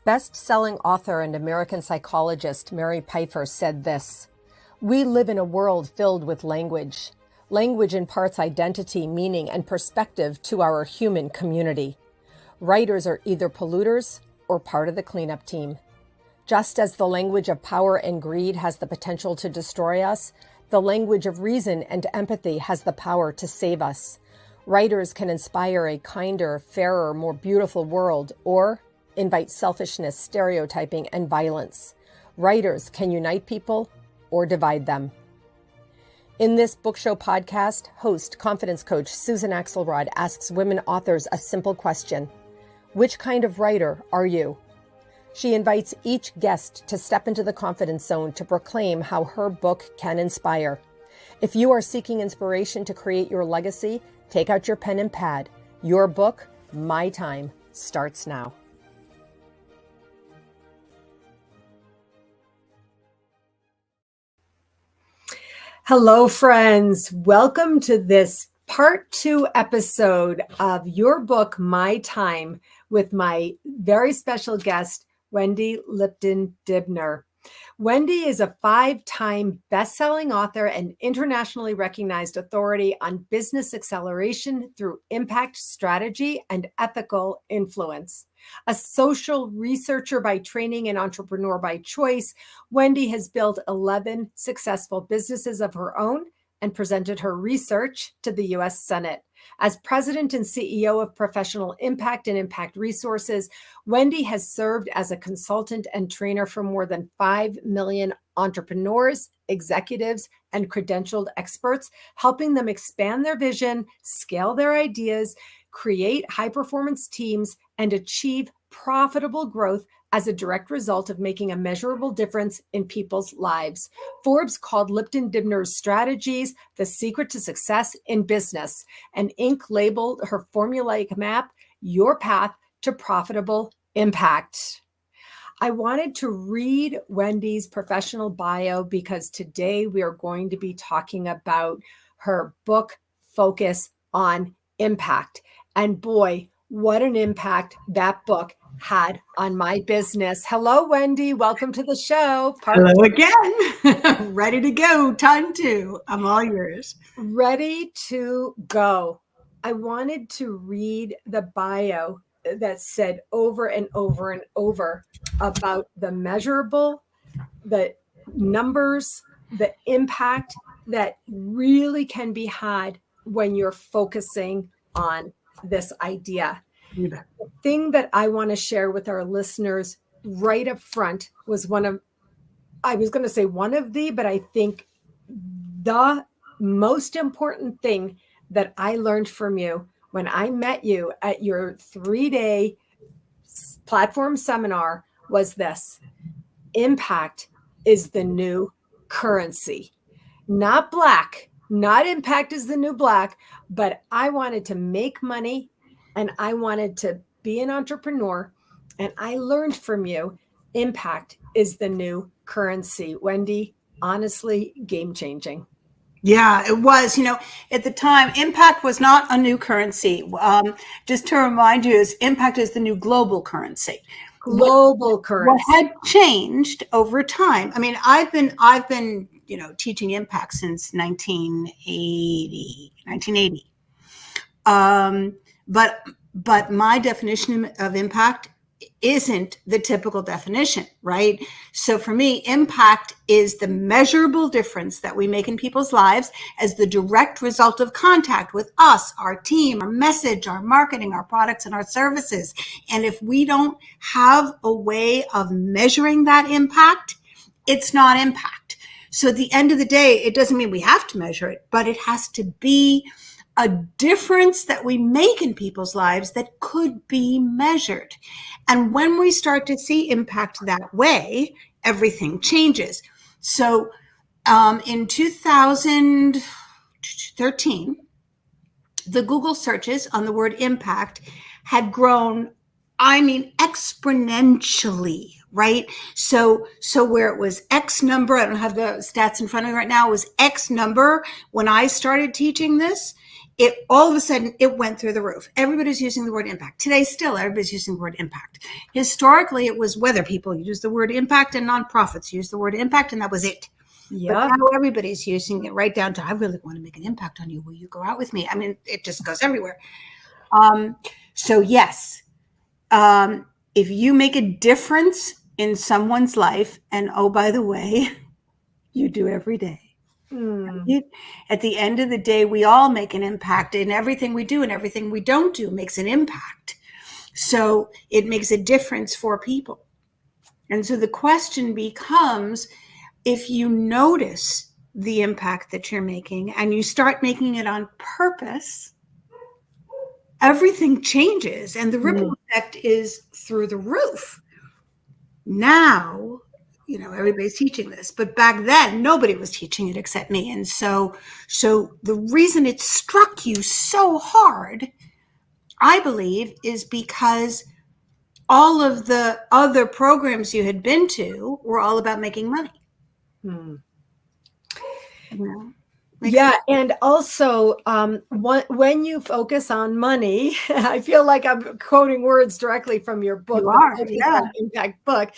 Best-selling author and American psychologist Mary Pfeiffer said this: "We live in a world filled with language. Language imparts identity, meaning, and perspective to our human community. Writers are either polluters or part of the cleanup team. Just as the language of power and greed has the potential to destroy us, the language of reason and empathy has the power to save us. Writers can inspire a kinder, fairer, more beautiful world, or invite selfishness, stereotyping, and violence. Writers can unite people or divide them." In this book show podcast, host, confidence coach Susan Axelrod asks women authors a simple question: which kind of writer are you? She invites each guest to step into the confidence zone to proclaim how her book can inspire. If you are seeking inspiration to create your legacy, take out your pen and pad. Your book, My Time, starts now. Hello, friends. Welcome to this part 2 episode of your book, My Time, with my very special guest, Wendy Lipton-Dibner. Wendy is a 5-time best-selling author and internationally recognized authority on business acceleration through impact strategy and ethical influence. A social researcher by training and entrepreneur by choice, Wendy has built 11 successful businesses of her own and presented her research to the U.S. Senate. As president and CEO of Professional Impact and Impact Resources, Wendy has served as a consultant and trainer for more than 5 million entrepreneurs, executives, and credentialed experts, helping them expand their vision, scale their ideas, create high-performance teams, and achieve profitable growth as a direct result of making a measurable difference in people's lives. Forbes called Lipton-Dibner's strategies the secret to success in business, and Inc. labeled her formulaic map your path to profitable impact. I wanted to read Wendy's professional bio because today we are going to be talking about her book, Focus on Impact. And boy, what an impact that book had on my business. Hello, Wendy. Welcome to the show. Hello again. Ready to go. Time 2. I'm all yours. Ready to go. I wanted to read the bio that said over and over and over about the measurable, the numbers, the impact that really can be had when you're focusing on this idea. The thing that I want to share with our listeners right up front was I think the most important thing that I learned from you when I met you at your 3-day platform seminar was this: impact is the new currency. Not black, not impact is the new black, but I wanted to make money and I wanted to be an entrepreneur. And I learned from you, impact is the new currency. Wendy, honestly, game changing. Yeah, it was. At the time, impact was not a new currency. Just to remind you, impact is the new global currency. Global currency. What had changed over time? I mean, I've been teaching impact since 1980. But my definition of impact isn't the typical definition, right? So for me, impact is the measurable difference that we make in people's lives as the direct result of contact with us, our team, our message, our marketing, our products, and our services. And if we don't have a way of measuring that impact, it's not impact. So at the end of the day, it doesn't mean we have to measure it, but it has to be a difference that we make in people's lives that could be measured. And when we start to see impact that way, everything changes. So in 2013, the Google searches on the word impact had grown, exponentially, right? So where it was X number, I don't have the stats in front of me right now, it was X number when I started teaching this. it all of a sudden it went through the roof. Everybody's using the word impact. Today, still, everybody's using the word impact. Historically, it was whether people use the word impact and nonprofits use the word impact, and that was it. Yeah. But now everybody's using it right down to, I really want to make an impact on you. Will you go out with me? I mean, it just goes everywhere. So yes, if you make a difference in someone's life, and oh, by the way, you do every day. At the end of the day, we all make an impact, and everything we do and everything we don't do makes an impact. So it makes a difference for people. And so the question becomes, if you notice the impact that you're making and you start making it on purpose, everything changes and the ripple effect is through the roof. Now, everybody's teaching this, but back then nobody was teaching it except me. And so the reason it struck you so hard, I believe, is because all of the other programs you had been to were all about making money. Yeah. And also, when you focus on money, I feel like I'm quoting words directly from your book, You are, the Impact book.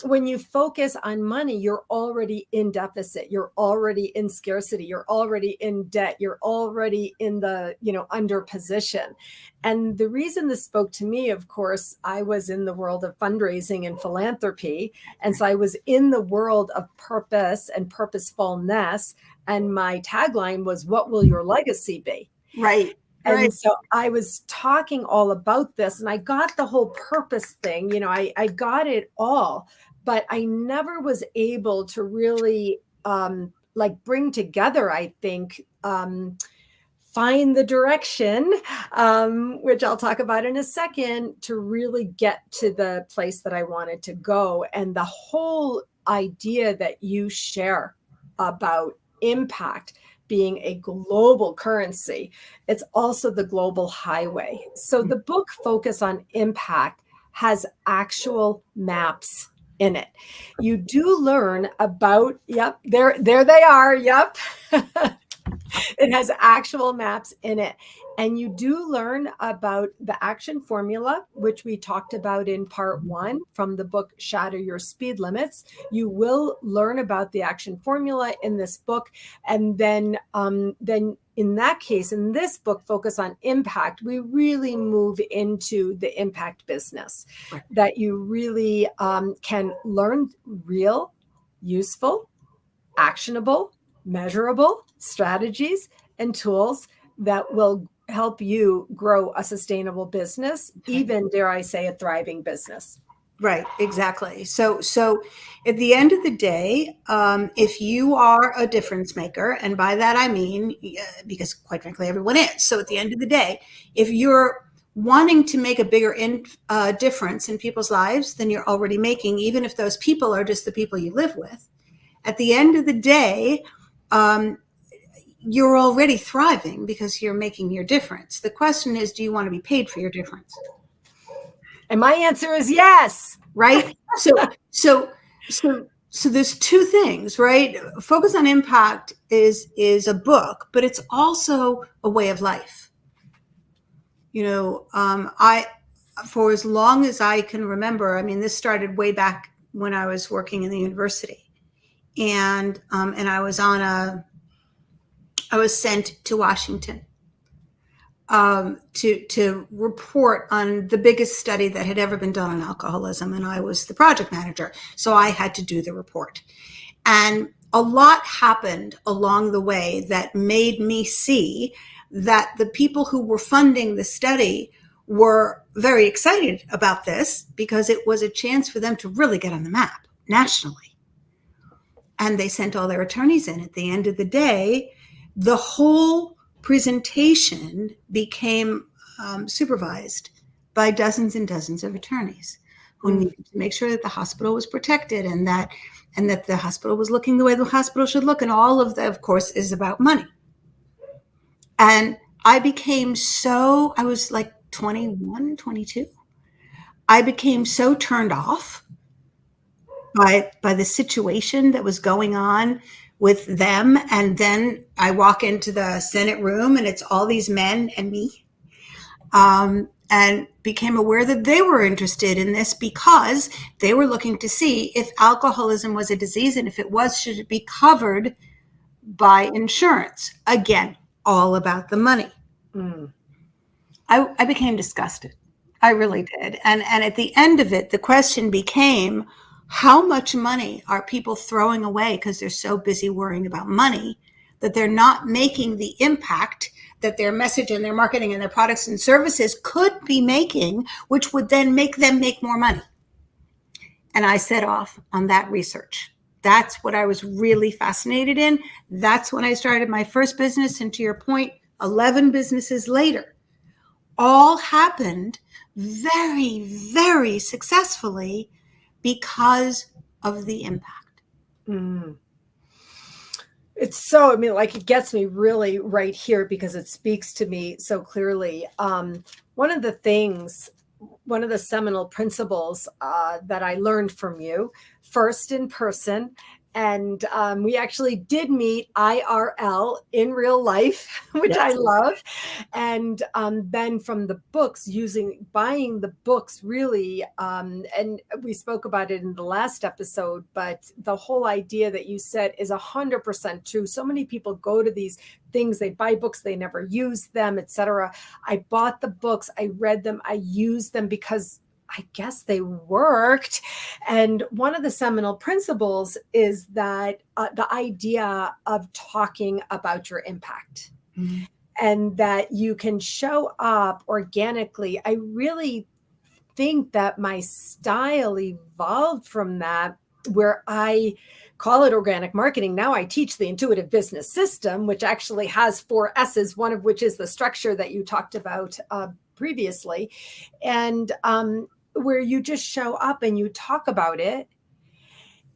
When you focus on money, you're already in deficit. You're already in scarcity. You're already in debt. You're already in the, under position. And the reason this spoke to me, of course, I was in the world of fundraising and philanthropy. And so I was in the world of purpose and purposefulness. And my tagline was, what will your legacy be? Right. And so I was talking all about this, and I got the whole purpose thing, I got it all, but I never was able to really bring together, I think, find the direction, which I'll talk about in a second, to really get to the place that I wanted to go. And the whole idea that you share about impact being a global currency, it's also the global highway. So the book Focus on Impact has actual maps in it. You do learn about, there they are. Yep. It has actual maps in it. And you do learn about the action formula, which we talked about in part 1 from the book Shatter Your Speed Limits. You will learn about the action formula in this book. And then in that case, in this book, Focus on Impact, we really move into the impact business, that you really can learn real, useful, actionable, measurable strategies and tools that will help you grow a sustainable business, even, dare I say, a thriving business. Right, exactly. So at the end of the day, if you are a difference maker, and by that I mean, because quite frankly, everyone is. So at the end of the day, if you're wanting to make a bigger difference in people's lives than you're already making, even if those people are just the people you live with, at the end of the day, you're already thriving because you're making your difference. The question is, do you want to be paid for your difference? And my answer is yes. Right? So there's two things, right? Focus on Impact is a book, but it's also a way of life. I, for as long as I can remember, I mean, this started way back when I was working in the university, and I was sent to Washington to report on the biggest study that had ever been done on alcoholism. And I was the project manager. So I had to do the report. And a lot happened along the way that made me see that the people who were funding the study were very excited about this because it was a chance for them to really get on the map nationally. And they sent all their attorneys in. At the end of the day, the whole presentation became supervised by dozens and dozens of attorneys who needed to make sure that the hospital was protected and that the hospital was looking the way the hospital should look. And all of that, of course, is about money. And I was like 21, 22. I became so turned off by the situation that was going on with them. And then I walk into the Senate room and it's all these men and me. And became aware that they were interested in this because they were looking to see if alcoholism was a disease, and if it was, should it be covered by insurance? Again, all about the money. I became disgusted. I really did. And at the end of it, the question became, how much money are people throwing away because they're so busy worrying about money that they're not making the impact that their message and their marketing and their products and services could be making, which would then make them make more money. And I set off on that research. That's what I was really fascinated in. That's when I started my first business. And to your point, 11 businesses later, all happened very, very successfully because of the impact. It's so, I mean, like, it gets me really right here because it speaks to me so clearly. One of the seminal principles that I learned from you, first in person, and we actually did meet IRL in real life, which I love. And then from the books, buying the books really, and we spoke about it in the last episode, but the whole idea that you said is 100% true. So many people go to these things, they buy books, they never use them, etc. I bought the books, I read them, I used them because I guess they worked. And one of the seminal principles is that the idea of talking about your impact, and that you can show up organically. I really think that my style evolved from that, where I call it organic marketing. Now I teach the intuitive business system, which actually has 4 S's, one of which is the structure that you talked about previously. And where you just show up and you talk about it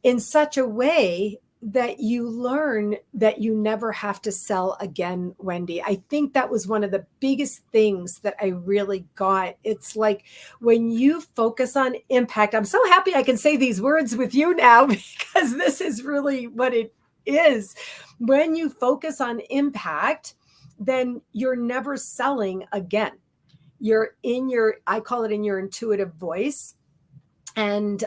in such a way that you learn that you never have to sell again, Wendy. I think that was one of the biggest things that I really got. It's like when you focus on impact, I'm so happy I can say these words with you now because this is really what it is. When you focus on impact, then you're never selling again. You're in I call it in your intuitive voice. And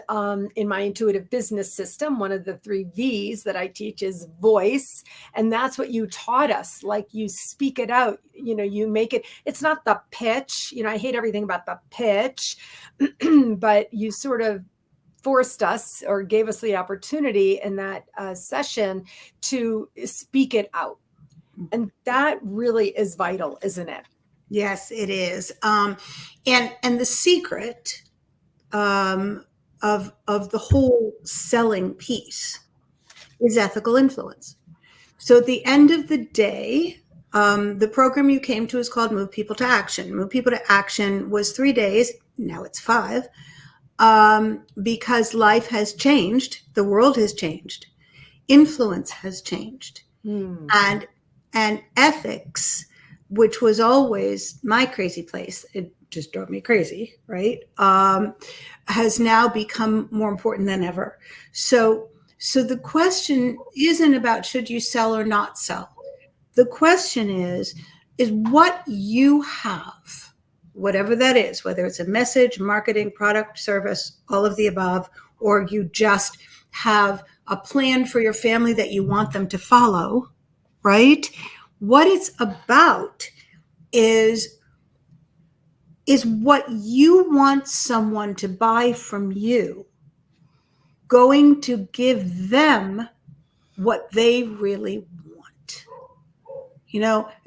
in my intuitive business system, one of the 3 V's that I teach is voice. And that's what you taught us. Like, you speak it out, you make it, it's not the pitch. I hate everything about the pitch, but you sort of forced us or gave us the opportunity in that session to speak it out. And that really is vital, isn't it? Yes, it is. And the secret of the whole selling piece is ethical influence. So at the end of the day, the program you came to is called Move People to Action. Move People to Action was 3 days. Now it's 5, because life has changed. The world has changed. Influence has changed. And ethics, which was always my crazy place, it just drove me crazy, right? Has now become more important than ever. So the question isn't about should you sell or not sell. The question is what you have, whatever that is, whether it's a message, marketing, product, service, all of the above, or you just have a plan for your family that you want them to follow, right? What it's about is what you want someone to buy from you going to give them what they really want.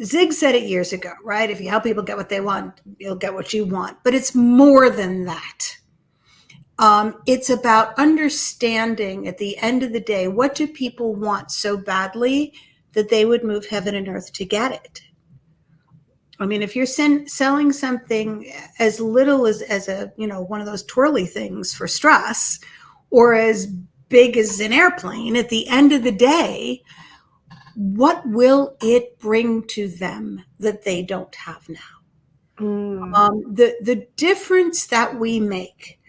Zig said it years ago, right? If you help people get what they want, you'll get what you want. But it's more than that. It's about understanding at the end of the day, what do people want so badly that they would move heaven and earth to get it? I mean, if you're selling something as little as a, one of those twirly things for stress, or as big as an airplane, at the end of the day, what will it bring to them that they don't have now? The difference that we make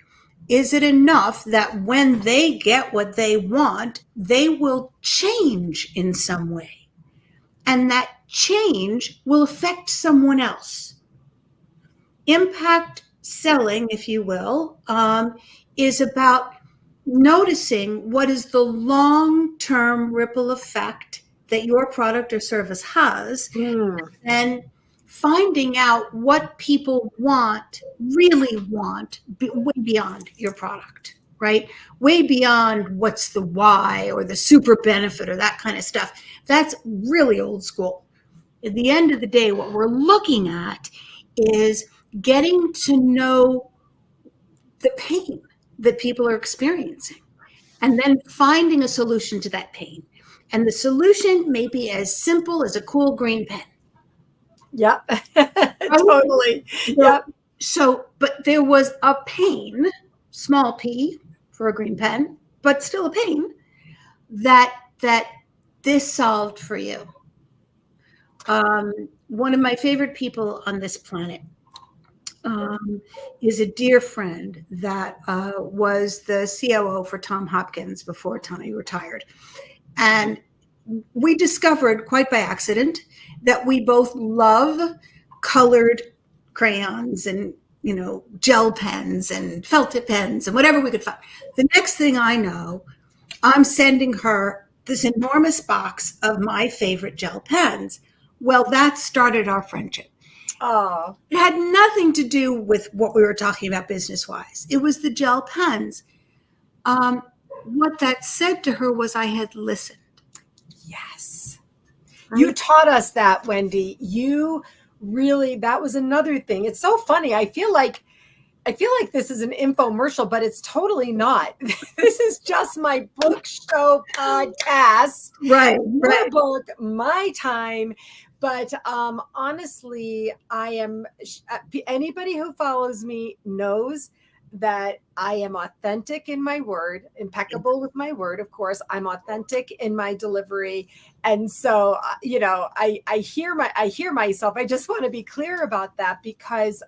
is it enough that when they get what they want, they will change in some way? And that change will affect someone else. Impact selling, if you will, is about noticing what is the long-term ripple effect that your product or service has, and finding out what people really want, way beyond your product, right? Way beyond what's the why or the super benefit or that kind of stuff. That's really old school. At the end of the day, what we're looking at is getting to know the pain that people are experiencing and then finding a solution to that pain. And the solution may be as simple as a cool green pen. Yep. Totally. Yep. So, but there was a pain, small p for a green pen, but still a pain that this solved for you. One of my favorite people on this planet is a dear friend that was the COO for Tom Hopkins before Tommy retired. And we discovered quite by accident that we both love colored crayons and, gel pens and felt tip pens and whatever we could find. The next thing I know, I'm sending her this enormous box of my favorite gel pens. Well, that started our friendship. Oh, it had nothing to do with what we were talking about business-wise. It was the gel pens. What that said to her was I had listened. Yes. You taught us that, Wendy. You really, that was another thing. It's so funny. I feel like this is an infomercial, but it's totally not. This is just my book show podcast. Right. Your book, My Time. But honestly, anybody who follows me knows that I am authentic in my word, impeccable with my word. Of course, I'm authentic in my delivery. And so, I hear myself. I just want to be clear about that because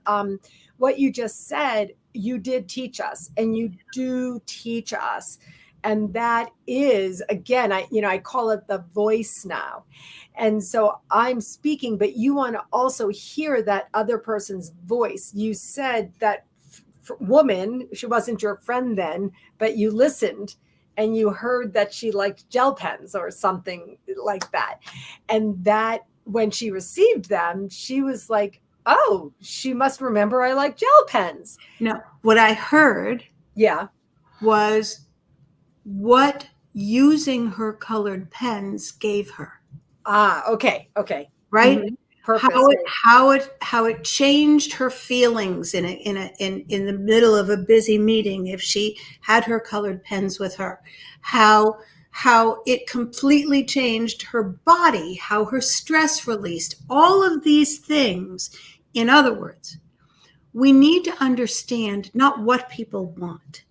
what you just said, you did teach us and you do teach us. And that is, again, I call it the voice now. And so I'm speaking, but you want to also hear that other person's voice. You said that woman, she wasn't your friend then, but you listened and you heard that she liked gel pens or something like that. And that when she received them, she was like, oh, she must remember I like gel pens. No, what I heard was what using her colored pens gave her. Okay. Right? Mm-hmm. Purpose. How it changed her feelings in the middle of a busy meeting if she had her colored pens with her. How it completely changed her body, how her stress released, all of these things. In other words, we need to understand not what people want.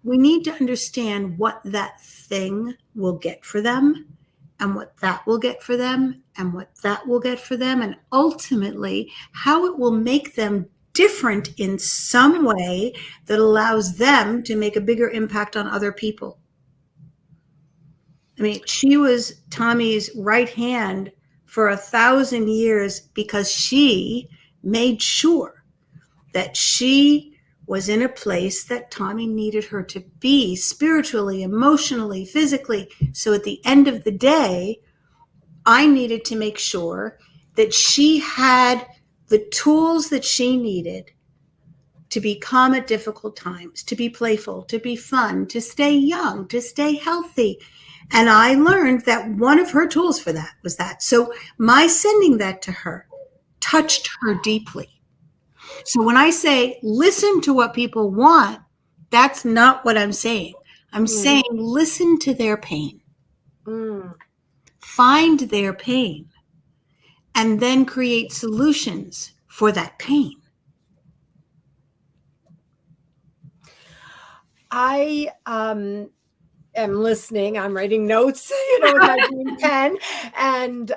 We need to understand what that thing will get for them and what that will get for them and what that will get for them, and ultimately how it will make them different in some way that allows them to make a bigger impact on other people. I mean, she was Tommy's right hand for 1,000 years because she made sure that she was in a place that Tommy needed her to be spiritually, emotionally, physically. So at the end of the day, I needed to make sure that she had the tools that she needed to be calm at difficult times, to be playful, to be fun, to stay young, to stay healthy. And I learned that one of her tools for that was that. So my sending that to her touched her deeply. So when I say listen to what people want, that's not what I'm saying. I'm saying listen to their pain. Find their pain and then create solutions for that pain. I am listening. I'm writing notes, with my green pen, and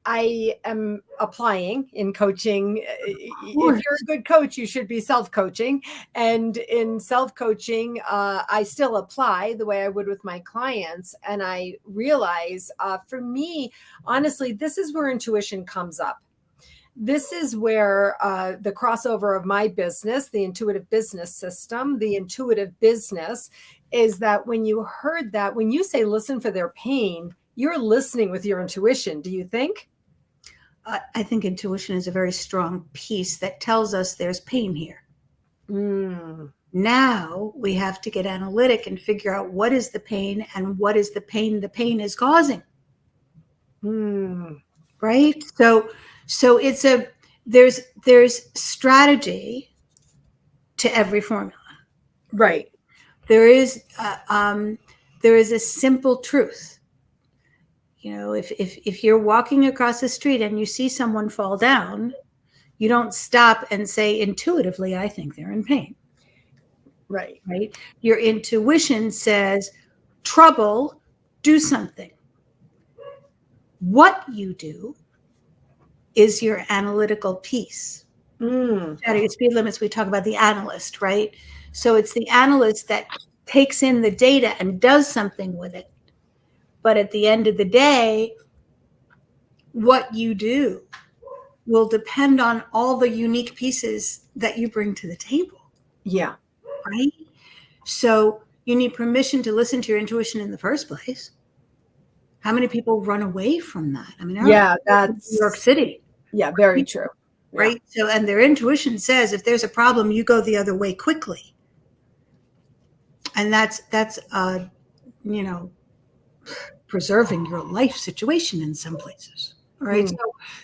I am applying in coaching. If you're a good coach, you should be self-coaching, and in self-coaching, I still apply the way I would with my clients, and I realize, for me, honestly, this is where intuition comes up. This is where the crossover of my business, the intuitive business system, the intuitive business, is that when you heard that, when you say listen for their pain, you're listening with your intuition. Do you think? I think intuition is a very strong piece that tells us there's pain here. Now we have to get analytic and figure out what is the pain and what is the pain is causing. Right? So it's there's strategy to every formula. Right. There is a simple truth. If you're walking across the street and you see someone fall down, you don't stop and say intuitively, I think they're in pain. Right. Right? Your intuition says, trouble, do something. What you do is your analytical piece. At Speed Limits, we talk about the analyst, right? So it's the analyst that takes in the data and does something with it. But at the end of the day, what you do will depend on all the unique pieces that you bring to the table. Yeah. Right? So you need permission to listen to your intuition in the first place. How many people run away from that? I mean, that's New York City. Yeah, very true. Right. Yeah. So, and their intuition says if there's a problem, you go the other way quickly. And that's preserving your life situation in some places. All right.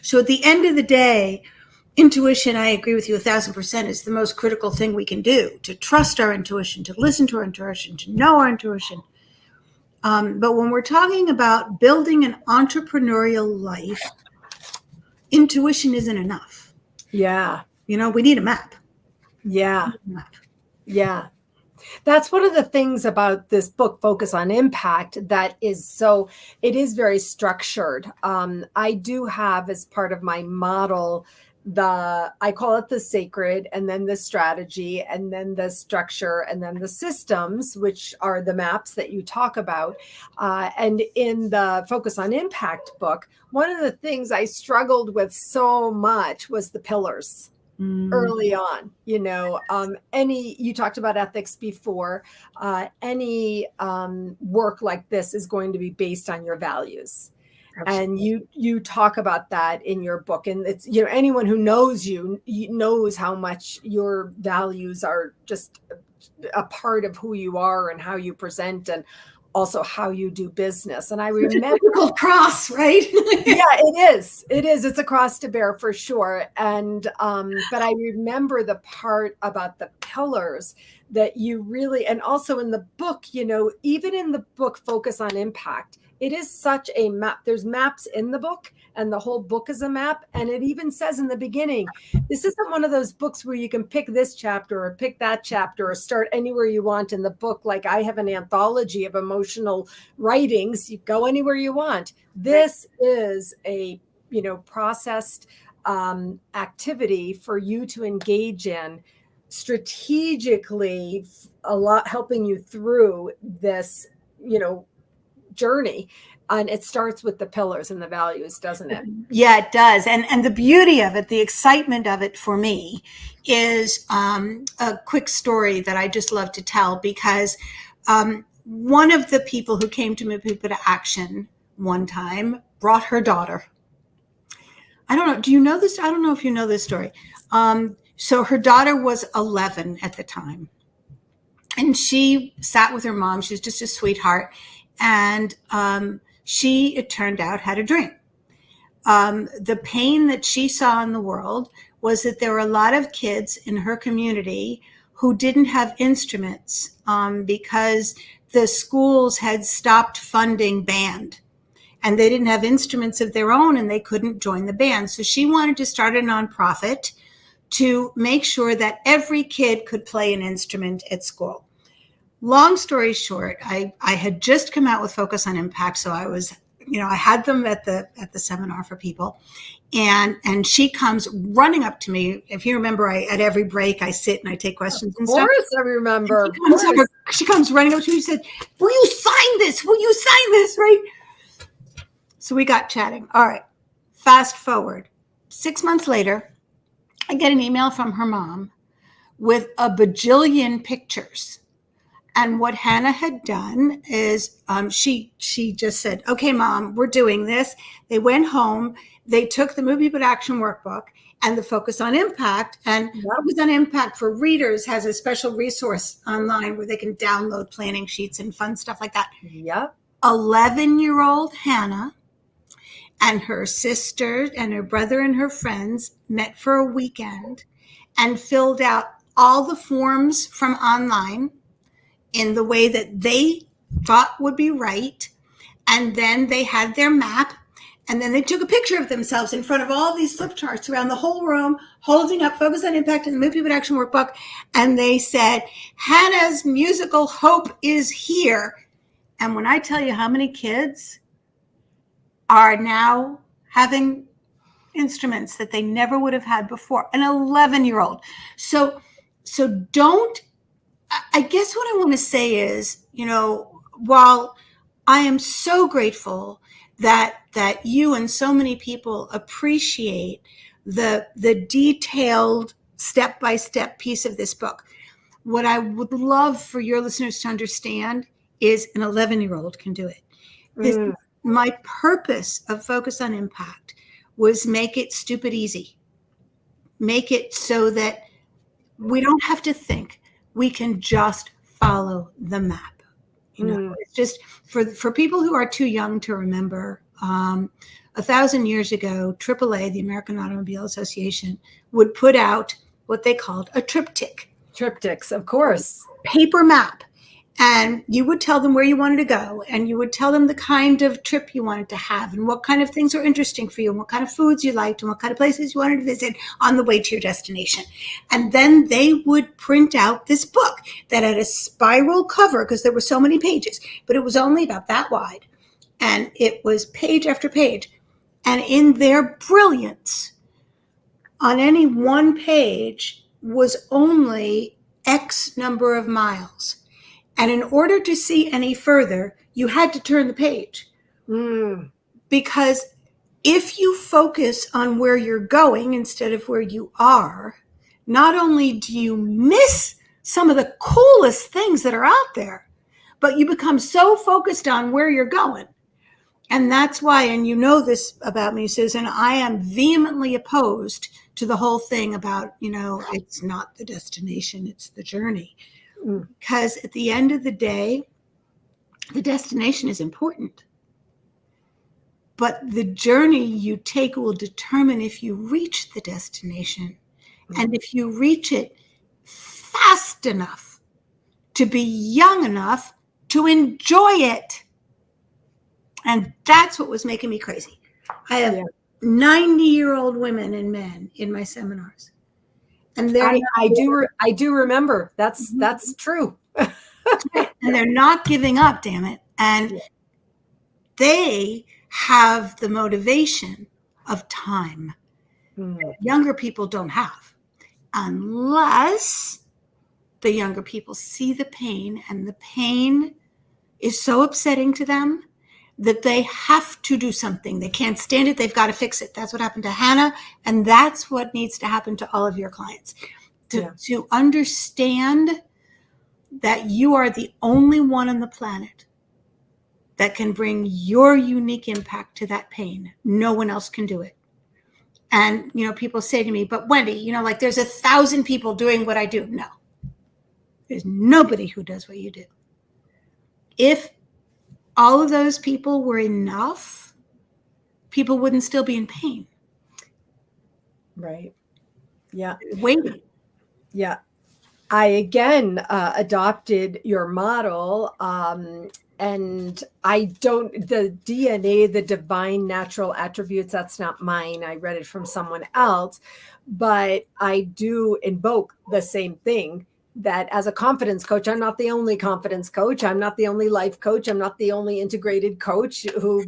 So at the end of the day, intuition, I agree with you 1,000%, is the most critical thing we can do, to trust our intuition, to listen to our intuition, to know our intuition. But when we're talking about building an entrepreneurial life, intuition isn't enough. Yeah. We need a map. Yeah. Yeah. That's one of the things about this book, Focus on Impact, that is it is very structured. I do have, as part of my model, I call it the sacred, and then the strategy, and then the structure, and then the systems, which are the maps that you talk about. And in the Focus on Impact book, one of the things I struggled with so much was the pillars. Early on, you talked about ethics before, any work like this is going to be based on your values. Absolutely. And you talk about that in your book, and it's, anyone who knows you knows how much your values are just a part of who you are and how you present, and also how you do business. And I remember difficult cross, right? Yeah, it is. It's a cross to bear for sure. And but I remember the part about the pillars that you really, and also in the book, even in the book Focus on Impact, it is such a map. There's maps in the book, and the whole book is a map. And it even says in the beginning, this isn't one of those books where you can pick this chapter or pick that chapter or start anywhere you want in the book. Like I have an anthology of emotional writings. You go anywhere you want. This is a, processed activity for you to engage in strategically, a lot helping you through this, journey. And it starts with the pillars and the values, doesn't it? Yeah, it does. And the beauty of it, the excitement of it for me is a quick story that I just love to tell, because one of the people who came to Move People to Action one time brought her daughter. I don't know. Do you know this? I don't know if you know this story. So her daughter was 11 at the time, and she sat with her mom. She was just a sweetheart. And she, it turned out, had a dream. The pain that she saw in the world was that there were a lot of kids in her community who didn't have instruments because the schools had stopped funding band, and they didn't have instruments of their own, and they couldn't join the band. So she wanted to start a nonprofit to make sure that every kid could play an instrument at school. long story short, I had just come out with Focus on Impact. So I was, I had them at the seminar for people. And she comes running up to me. If you remember, at every break I sit and I take questions and stuff. Of course, I remember. She comes running up to me and said, "Will you sign this? Will you sign this?" Right? So we got chatting. All right. Fast forward. 6 months later, I get an email from her mom with a bajillion pictures. And what Hannah had done is she just said, "Okay, Mom, we're doing this." They went home. They took the Movie But Action workbook and the Focus on Impact. And Focus on Impact for readers has a special resource online where they can download planning sheets and fun stuff like that. Yep. 11-year-old Hannah and her sister and her brother and her friends met for a weekend and filled out all the forms from online in the way that they thought would be right. And then they had their map. And then they took a picture of themselves in front of all these flip charts around the whole room, holding up Focus on Impact and the Movie But Action workbook. And they said, "Hannah's musical hope is here." And when I tell you how many kids are now having instruments that they never would have had before, an 11-year-old. So don't, I guess what I want to say is, while I am so grateful that you and so many people appreciate the detailed step-by-step piece of this book, what I would love for your listeners to understand is an 11-year-old can do it. My purpose of Focus on Impact was make it stupid easy. Make it so that we don't have to think. We can just follow the map. It's just for people who are too young to remember. 1,000 years ago, AAA, the American Automobile Association, would put out what they called a triptych. Triptychs, of course. Paper map. And you would tell them where you wanted to go, and you would tell them the kind of trip you wanted to have, and what kind of things were interesting for you, and what kind of foods you liked, and what kind of places you wanted to visit on the way to your destination. And then they would print out this book that had a spiral cover because there were so many pages, but it was only about that wide. And it was page after page. And in their brilliance, on any one page was only X number of miles. And in order to see any further, you had to turn the page. Because if you focus on where you're going instead of where you are, not only do you miss some of the coolest things that are out there, but you become so focused on where you're going. And that's why, and you know this about me, Susan, I am vehemently opposed to the whole thing about, it's not the destination, it's the journey. Because at the end of the day, the destination is important. But the journey you take will determine if you reach the destination. And if you reach it fast enough to be young enough to enjoy it. And that's what was making me crazy. I have 90-year-old women and men in my seminars. And I do remember. That's true. And they're not giving up, damn it. And they have the motivation of time. Younger people don't have, unless the younger people see the pain, and the pain is so upsetting to them that they have to do something. They can't stand it. They've got to fix it. That's what happened to Hannah. And that's what needs to happen to all of your clients. To understand that you are the only one on the planet that can bring your unique impact to that pain. No one else can do it. And, people say to me, "But Wendy, there's 1,000 people doing what I do." No, there's nobody who does what you do. If all of those people were enough, people wouldn't still be in pain. Right. Yeah. Waiting. Yeah. I again adopted your model, and the DNA, the divine natural attributes, that's not mine. I read it from someone else, but I do invoke the same thing that as a confidence coach, I'm not the only confidence coach. I'm not the only life coach. I'm not the only integrated coach who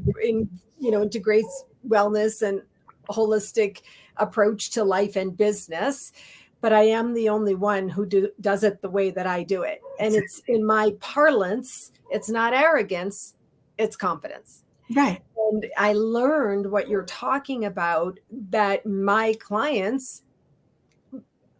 integrates wellness and holistic approach to life and business. But I am the only one who does it the way that I do it. And it's in my parlance, it's not arrogance, it's confidence. Right. And I learned what you're talking about, that my clients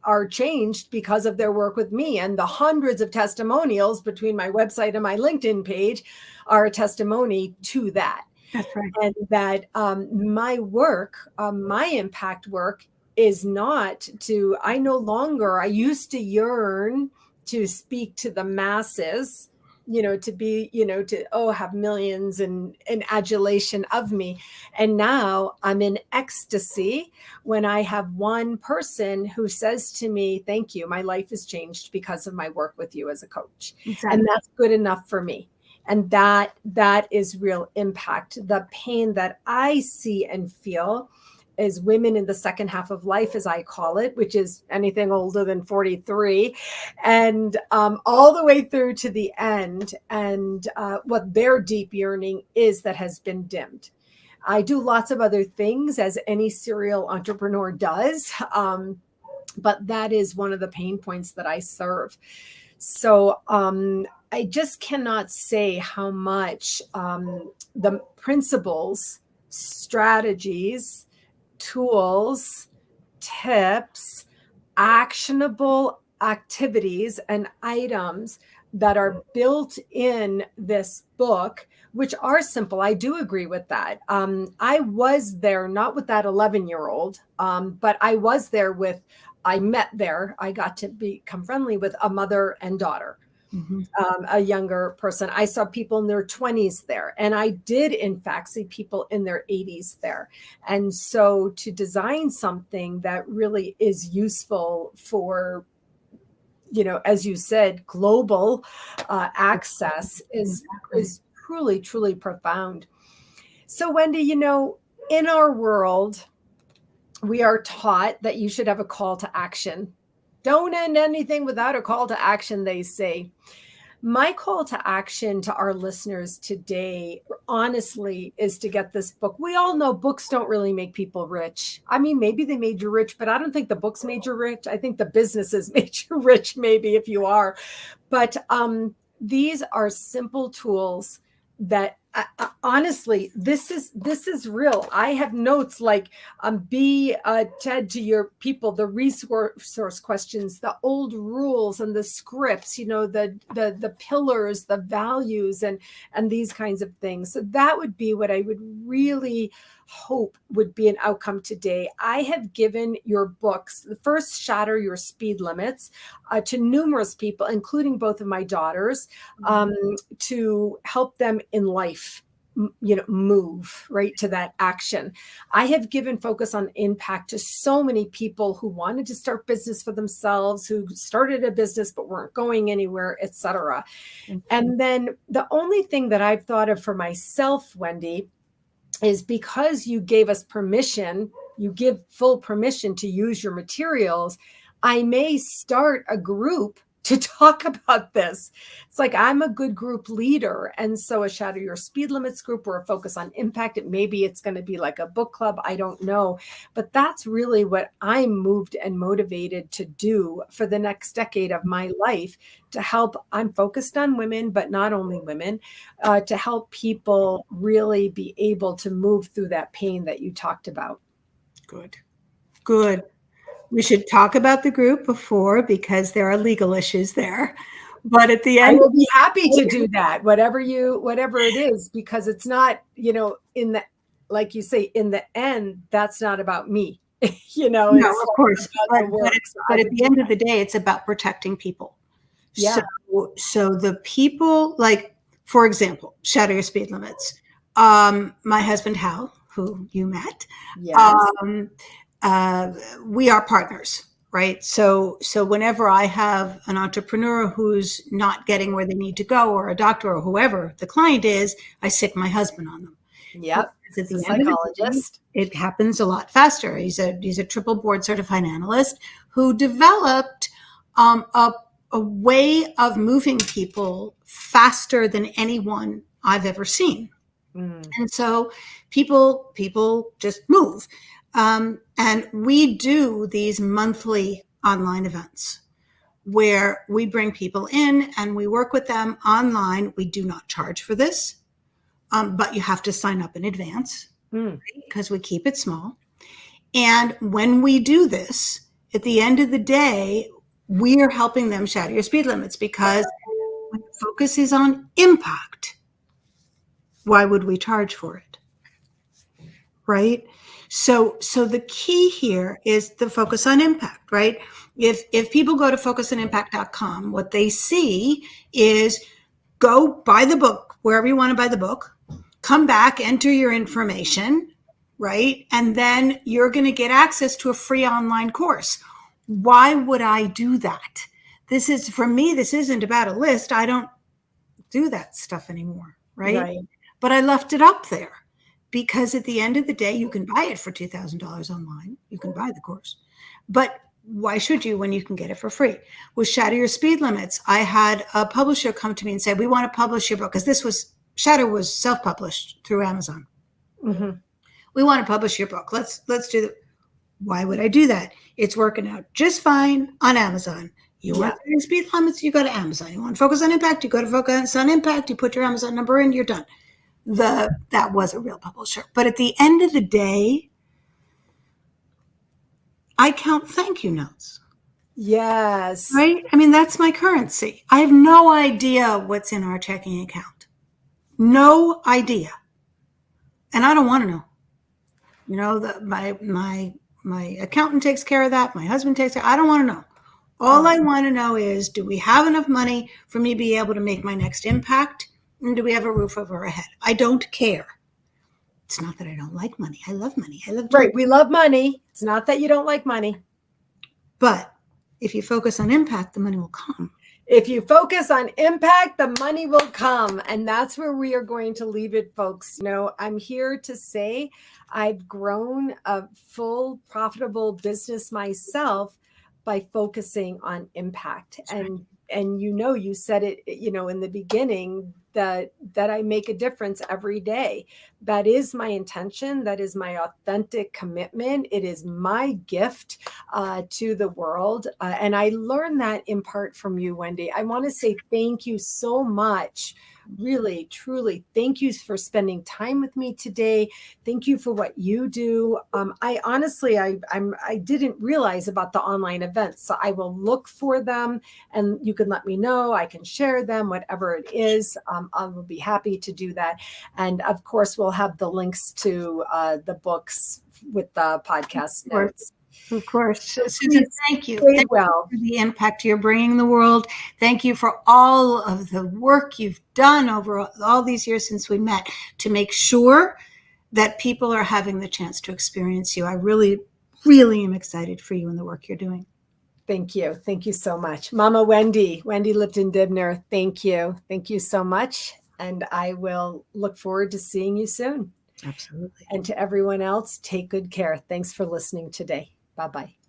are changed because of their work with me. And the hundreds of testimonials between my website and my LinkedIn page are a testimony to that. That's right. And that my work, my impact work is not to, I used to yearn to speak to the masses, to be, have millions and adulation of me. And now I'm in ecstasy when I have one person who says to me, thank you, my life has changed because of my work with you as a coach. Exactly. And that's good enough for me. And that is real impact. The pain that I see and feel is women in the second half of life, as I call it, which is anything older than 43, and all the way through to the end. And what their deep yearning is that has been dimmed. I do lots of other things, as any serial entrepreneur does, but that is one of the pain points that I serve. So I just cannot say how much the principles, strategies, tools, tips, actionable activities, and items that are built in this book, which are simple. I do agree with that. I was there, not with that 11-year-old, but I was there I got to become friendly with a mother and daughter. Mm-hmm. A younger person. I saw people in their 20s there. And I did, in fact, see people in their 80s there. And so to design something that really is useful for, as you said, global access is truly, truly profound. So, Wendy, in our world, we are taught that you should have a call to action. Don't end anything without a call to action, they say. My call to action to our listeners today, honestly, is to get this book. We all know books don't really make people rich. I mean, maybe they made you rich, but I don't think the books made you rich. I think the businesses made you rich, maybe, if you are. But these are simple tools that honestly, this is real. I have notes like be Ted to your people, the resource questions, the old rules and the scripts, the pillars, the values, and these kinds of things. So that would be what I would really hope would be an outcome today. I have given your books, the first Shatter Your Speed Limits, to numerous people, including both of my daughters, to help them in life, move right to that action. I have given Focus on Impact to so many people who wanted to start business for themselves, who started a business but weren't going anywhere, etc. And then the only thing that I've thought of for myself, Wendy, is because you gave us permission, you give full permission to use your materials, I may start a group to talk about this. It's like I'm a good group leader. And so a Shatter Your Speed Limits group or a Focus on Impact, maybe it's going to be like a book club. I don't know. But that's really what I'm moved and motivated to do for the next decade of my life, to help. I'm focused on women, but not only women, to help people really be able to move through that pain that you talked about. Good. We should talk about the group before, because there are legal issues there. But at the end, I will be happy to do that, whatever it is, because it's not, in the, like you say, in the end, that's not about me. No, of course. But at the end of the day, it's about protecting people. Yeah. So the people, like, for example, Shatter Your Speed Limits. My husband, Hal, who you met. Yes. We are partners, right? So whenever I have an entrepreneur who's not getting where they need to go, or a doctor or whoever the client is, I sick my husband on them. Yep. It's a psychologist. It happens a lot faster. He's a triple board certified analyst who developed a a way of moving people faster than anyone I've ever seen. And so people just move. And we do these monthly online events where we bring people in and we work with them online. We do not charge for this, but you have to sign up in advance because we keep it small. And when we do this, at the end of the day, we are helping them shatter your speed limits, because when the focus is on impact, why would we charge for it? Right? So the key here is the focus on impact, right? If people go to focusonimpact.com, what they see is go buy the book wherever you want to buy the book, come back, enter your information, right? And then you're going to get access to a free online course. Why would I do that? This is, for me, this isn't about a list. I don't do that stuff anymore, right? But I left it up there because at the end of the day, you can buy it for $2,000 online. You can buy the course. But why should you when you can get it for free? With Shatter Your Speed Limits, I had a publisher come to me and say, we want to publish your book, because Shatter was self-published through Amazon. We want to publish your book. Let's do that. Why would I do that? It's working out just fine on Amazon. You want to speed limits, you go to Amazon. You want to focus on impact, you go to focus on impact, you put your Amazon number in, you're done. That was a real publisher. But at the end of the day, I count thank you notes. Yes. Right? I mean, that's my currency. I have no idea what's in our checking account. No idea. And I don't want to know. You know, my accountant takes care of that. My husband takes care. I don't want to know. All I want to know is, do we have enough money for me to be able to make my next impact? And do we have a roof over our head? I don't care. It's not that I don't like money. I love money. I love Right. We love money. It's not that you don't like money. But if you focus on impact, the money will come. If you focus on impact, the money will come. And that's where we are going to leave it, folks. You know, I'm here to say I've grown a full, profitable business myself by focusing on impact. And you know, you said it, you know, in the beginning, that I make a difference every day. That is my intention. That is my authentic commitment. It is my gift to the world. And I learned that in part from you, Wendy. I want to say thank you so much. Really, truly, thank you for spending time with me today. Thank you for what you do. I honestly, I didn't realize about the online events, so I will look for them, and you can let me know. I can share them, whatever it is. I will be happy to do that. And of course, we'll have the links to the books with the podcast notes. Of course. Susan, thank you. Thank you for the impact you're bringing the world. Thank you for all of the work you've done over all these years since we met to make sure that people are having the chance to experience you. I really, really am excited for you and the work you're doing. Thank you. Thank you so much. Mama Wendy Lipton-Dibner, thank you. Thank you so much. And I will look forward to seeing you soon. Absolutely. And to everyone else, take good care. Thanks for listening today. Bye-bye.